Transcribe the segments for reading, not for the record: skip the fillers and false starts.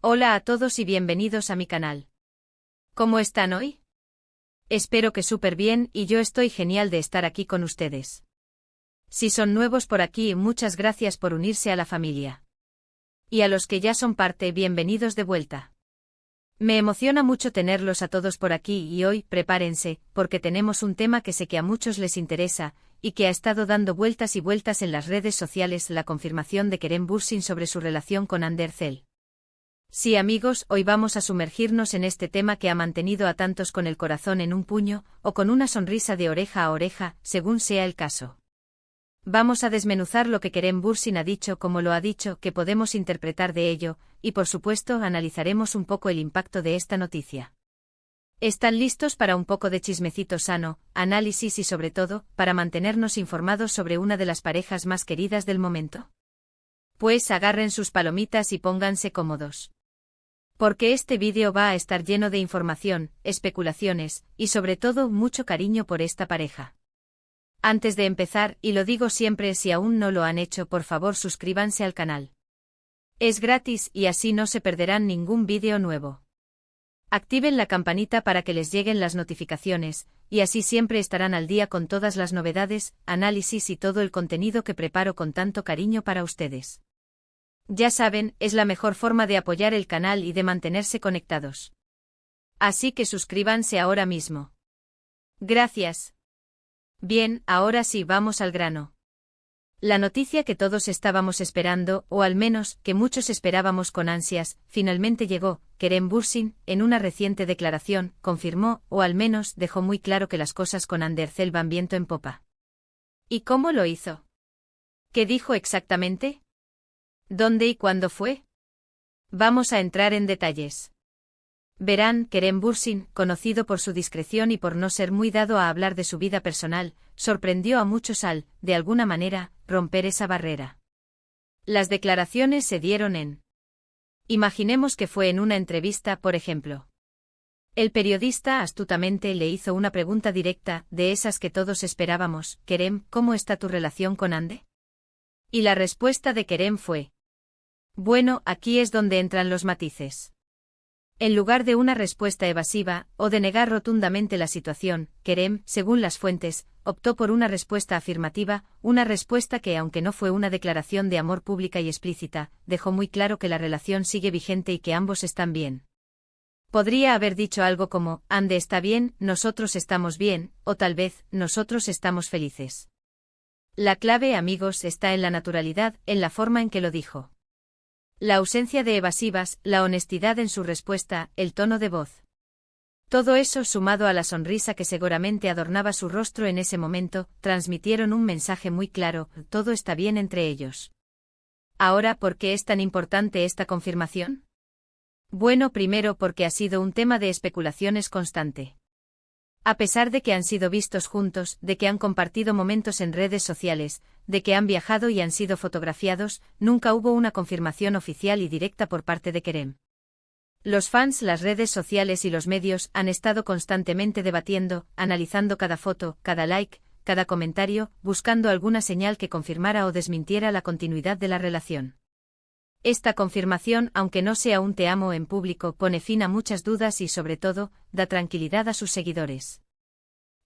Hola a todos y bienvenidos a mi canal. ¿Cómo están hoy? Espero que súper bien y yo estoy genial de estar aquí con ustedes. Si son nuevos por aquí, muchas gracias por unirse a la familia. Y a los que ya son parte, bienvenidos de vuelta. Me emociona mucho tenerlos a todos por aquí y hoy, prepárense, porque tenemos un tema que sé que a muchos les interesa, y que ha estado dando vueltas y vueltas en las redes sociales: la confirmación de Kerem Bürsin sobre su relación con Hande Erçel. Sí, amigos, hoy vamos a sumergirnos en este tema que ha mantenido a tantos con el corazón en un puño, o con una sonrisa de oreja a oreja, según sea el caso. Vamos a desmenuzar lo que Kerem Bürsin ha dicho, como lo ha dicho, qué podemos interpretar de ello, y por supuesto analizaremos un poco el impacto de esta noticia. ¿Están listos para un poco de chismecito sano, análisis y sobre todo, para mantenernos informados sobre una de las parejas más queridas del momento? Pues agarren sus palomitas y pónganse cómodos. Porque este vídeo va a estar lleno de información, especulaciones, y sobre todo mucho cariño por esta pareja. Antes de empezar, y lo digo siempre, si aún no lo han hecho, por favor suscríbanse al canal. Es gratis y así no se perderán ningún vídeo nuevo. Activen la campanita para que les lleguen las notificaciones, y así siempre estarán al día con todas las novedades, análisis y todo el contenido que preparo con tanto cariño para ustedes. Ya saben, es la mejor forma de apoyar el canal y de mantenerse conectados. Así que suscríbanse ahora mismo. Gracias. Bien, ahora sí, vamos al grano. La noticia que todos estábamos esperando, o al menos que muchos esperábamos con ansias, finalmente llegó. Kerem Bürsin, en una reciente declaración, confirmó, o al menos dejó muy claro, que las cosas con Hande Erçel van viento en popa. ¿Y cómo lo hizo? ¿Qué dijo exactamente? ¿Dónde y cuándo fue? Vamos a entrar en detalles. Verán, Kerem Bürsin, conocido por su discreción y por no ser muy dado a hablar de su vida personal, sorprendió a muchos al, de alguna manera, romper esa barrera. Las declaraciones se dieron en... Imaginemos que fue en una entrevista, por ejemplo. El periodista astutamente le hizo una pregunta directa, de esas que todos esperábamos: Kerem, ¿cómo está tu relación con Hande? Y la respuesta de Kerem fue... Bueno, aquí es donde entran los matices. En lugar de una respuesta evasiva, o de negar rotundamente la situación, Kerem, según las fuentes, optó por una respuesta afirmativa, una respuesta que, aunque no fue una declaración de amor pública y explícita, dejó muy claro que la relación sigue vigente y que ambos están bien. Podría haber dicho algo como: Hande está bien, nosotros estamos bien, o tal vez, nosotros estamos felices. La clave, amigos, está en la naturalidad, en la forma en que lo dijo. La ausencia de evasivas, la honestidad en su respuesta, el tono de voz. Todo eso, sumado a la sonrisa que seguramente adornaba su rostro en ese momento, transmitieron un mensaje muy claro: todo está bien entre ellos. Ahora, ¿por qué es tan importante esta confirmación? Bueno, primero porque ha sido un tema de especulaciones constante. A pesar de que han sido vistos juntos, de que han compartido momentos en redes sociales, de que han viajado y han sido fotografiados, nunca hubo una confirmación oficial y directa por parte de Kerem. Los fans, las redes sociales y los medios han estado constantemente debatiendo, analizando cada foto, cada like, cada comentario, buscando alguna señal que confirmara o desmintiera la continuidad de la relación. Esta confirmación, aunque no sea un te amo en público, pone fin a muchas dudas y, sobre todo, da tranquilidad a sus seguidores.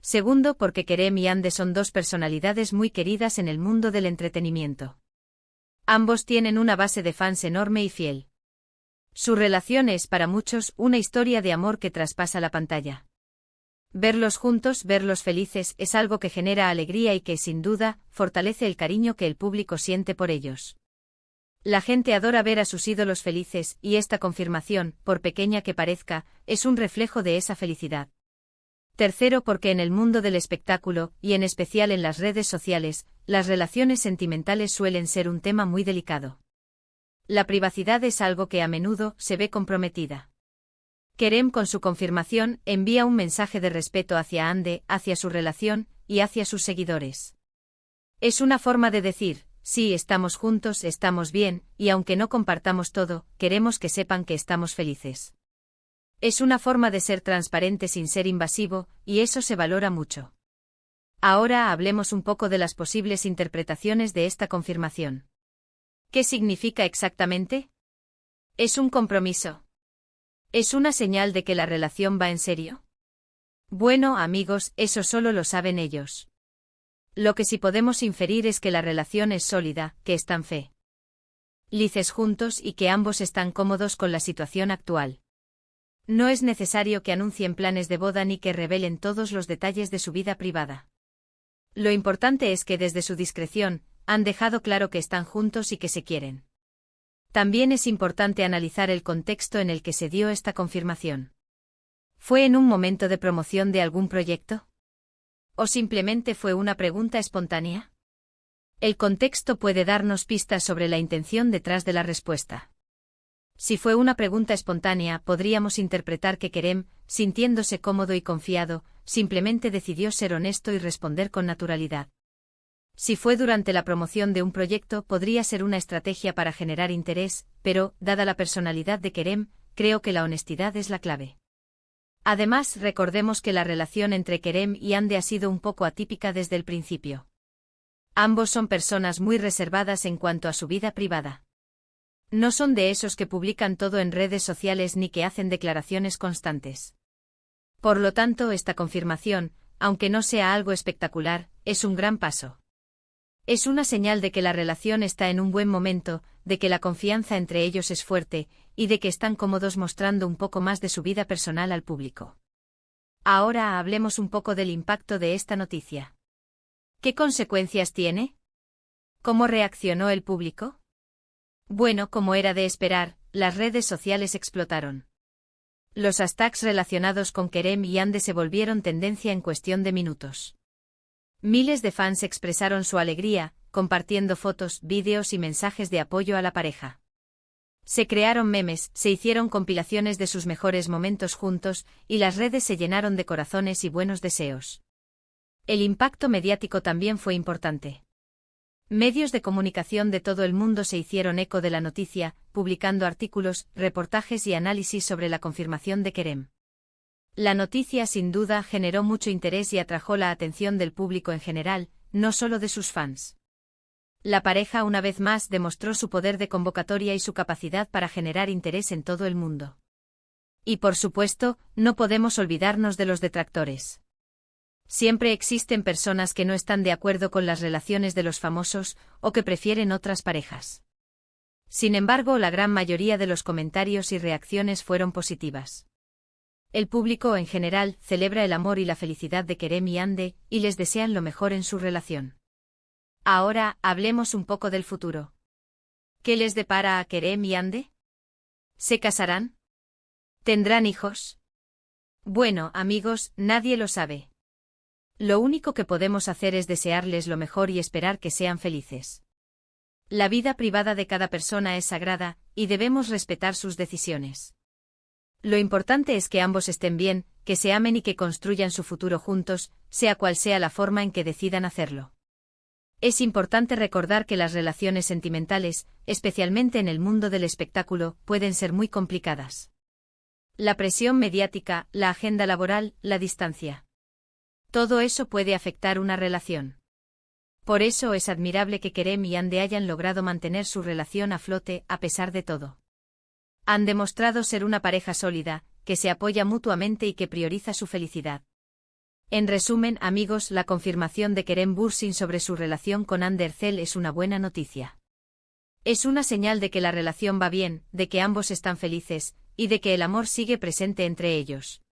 Segundo, porque Kerem y Hande son dos personalidades muy queridas en el mundo del entretenimiento. Ambos tienen una base de fans enorme y fiel. Su relación es, para muchos, una historia de amor que traspasa la pantalla. Verlos juntos, verlos felices, es algo que genera alegría y que, sin duda, fortalece el cariño que el público siente por ellos. La gente adora ver a sus ídolos felices, y esta confirmación, por pequeña que parezca, es un reflejo de esa felicidad. Tercero, porque en el mundo del espectáculo, y en especial en las redes sociales, las relaciones sentimentales suelen ser un tema muy delicado. La privacidad es algo que a menudo se ve comprometida. Kerem, con su confirmación, envía un mensaje de respeto hacia Hande, hacia su relación, y hacia sus seguidores. Es una forma de decir: sí, estamos juntos, estamos bien, y aunque no compartamos todo, queremos que sepan que estamos felices. Es una forma de ser transparente sin ser invasivo, y eso se valora mucho. Ahora hablemos un poco de las posibles interpretaciones de esta confirmación. ¿Qué significa exactamente? Es un compromiso. ¿Es una señal de que la relación va en serio? Bueno, amigos, eso solo lo saben ellos. Lo que sí podemos inferir es que la relación es sólida, que están felices juntos y que ambos están cómodos con la situación actual. No es necesario que anuncien planes de boda ni que revelen todos los detalles de su vida privada. Lo importante es que desde su discreción, han dejado claro que están juntos y que se quieren. También es importante analizar el contexto en el que se dio esta confirmación. ¿Fue en un momento de promoción de algún proyecto? ¿O simplemente fue una pregunta espontánea? El contexto puede darnos pistas sobre la intención detrás de la respuesta. Si fue una pregunta espontánea, podríamos interpretar que Kerem, sintiéndose cómodo y confiado, simplemente decidió ser honesto y responder con naturalidad. Si fue durante la promoción de un proyecto, podría ser una estrategia para generar interés, pero, dada la personalidad de Kerem, creo que la honestidad es la clave. Además, recordemos que la relación entre Kerem y Hande ha sido un poco atípica desde el principio. Ambos son personas muy reservadas en cuanto a su vida privada. No son de esos que publican todo en redes sociales ni que hacen declaraciones constantes. Por lo tanto, esta confirmación, aunque no sea algo espectacular, es un gran paso. Es una señal de que la relación está en un buen momento, de que la confianza entre ellos es fuerte, y de que están cómodos mostrando un poco más de su vida personal al público. Ahora hablemos un poco del impacto de esta noticia. ¿Qué consecuencias tiene? ¿Cómo reaccionó el público? Bueno, como era de esperar, las redes sociales explotaron. Los hashtags relacionados con Kerem y Hande se volvieron tendencia en cuestión de minutos. Miles de fans expresaron su alegría, compartiendo fotos, vídeos y mensajes de apoyo a la pareja. Se crearon memes, se hicieron compilaciones de sus mejores momentos juntos, y las redes se llenaron de corazones y buenos deseos. El impacto mediático también fue importante. Medios de comunicación de todo el mundo se hicieron eco de la noticia, publicando artículos, reportajes y análisis sobre la confirmación de Kerem. La noticia sin duda generó mucho interés y atrajo la atención del público en general, no solo de sus fans. La pareja una vez más demostró su poder de convocatoria y su capacidad para generar interés en todo el mundo. Y por supuesto, no podemos olvidarnos de los detractores. Siempre existen personas que no están de acuerdo con las relaciones de los famosos, o que prefieren otras parejas. Sin embargo, la gran mayoría de los comentarios y reacciones fueron positivas. El público en general celebra el amor y la felicidad de Kerem y Hande, y les desean lo mejor en su relación. Ahora, hablemos un poco del futuro. ¿Qué les depara a Kerem y Hande? ¿Se casarán? ¿Tendrán hijos? Bueno, amigos, nadie lo sabe. Lo único que podemos hacer es desearles lo mejor y esperar que sean felices. La vida privada de cada persona es sagrada, y debemos respetar sus decisiones. Lo importante es que ambos estén bien, que se amen y que construyan su futuro juntos, sea cual sea la forma en que decidan hacerlo. Es importante recordar que las relaciones sentimentales, especialmente en el mundo del espectáculo, pueden ser muy complicadas. La presión mediática, la agenda laboral, la distancia. Todo eso puede afectar una relación. Por eso es admirable que Kerem y Hande hayan logrado mantener su relación a flote a pesar de todo. Han demostrado ser una pareja sólida, que se apoya mutuamente y que prioriza su felicidad. En resumen, amigos, la confirmación de Kerem Bürsin sobre su relación con Hande Erçel es una buena noticia. Es una señal de que la relación va bien, de que ambos están felices, y de que el amor sigue presente entre ellos.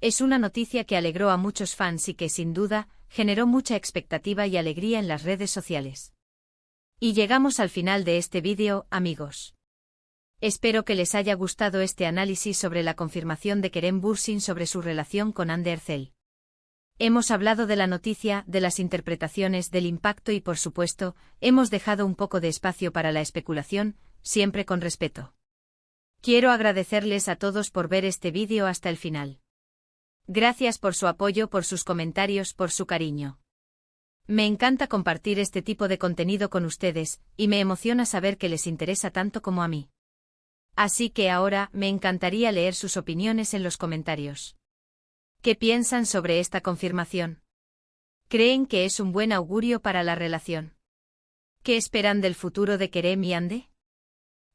Es una noticia que alegró a muchos fans y que, sin duda, generó mucha expectativa y alegría en las redes sociales. Y llegamos al final de este vídeo, amigos. Espero que les haya gustado este análisis sobre la confirmación de Kerem Bürsin sobre su relación con Hande Erçel. Hemos hablado de la noticia, de las interpretaciones, del impacto y, por supuesto, hemos dejado un poco de espacio para la especulación, siempre con respeto. Quiero agradecerles a todos por ver este vídeo hasta el final. Gracias por su apoyo, por sus comentarios, por su cariño. Me encanta compartir este tipo de contenido con ustedes, y me emociona saber que les interesa tanto como a mí. Así que ahora, me encantaría leer sus opiniones en los comentarios. ¿Qué piensan sobre esta confirmación? ¿Creen que es un buen augurio para la relación? ¿Qué esperan del futuro de Kerem y Hande?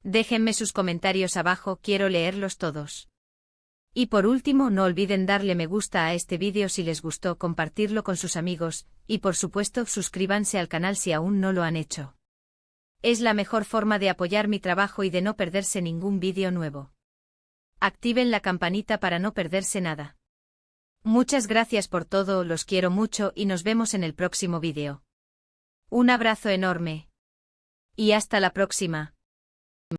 Déjenme sus comentarios abajo, quiero leerlos todos. Y por último, no olviden darle me gusta a este vídeo si les gustó, compartirlo con sus amigos, y por supuesto suscríbanse al canal si aún no lo han hecho. Es la mejor forma de apoyar mi trabajo y de no perderse ningún vídeo nuevo. Activen la campanita para no perderse nada. Muchas gracias por todo, los quiero mucho y nos vemos en el próximo vídeo. Un abrazo enorme. Y hasta la próxima.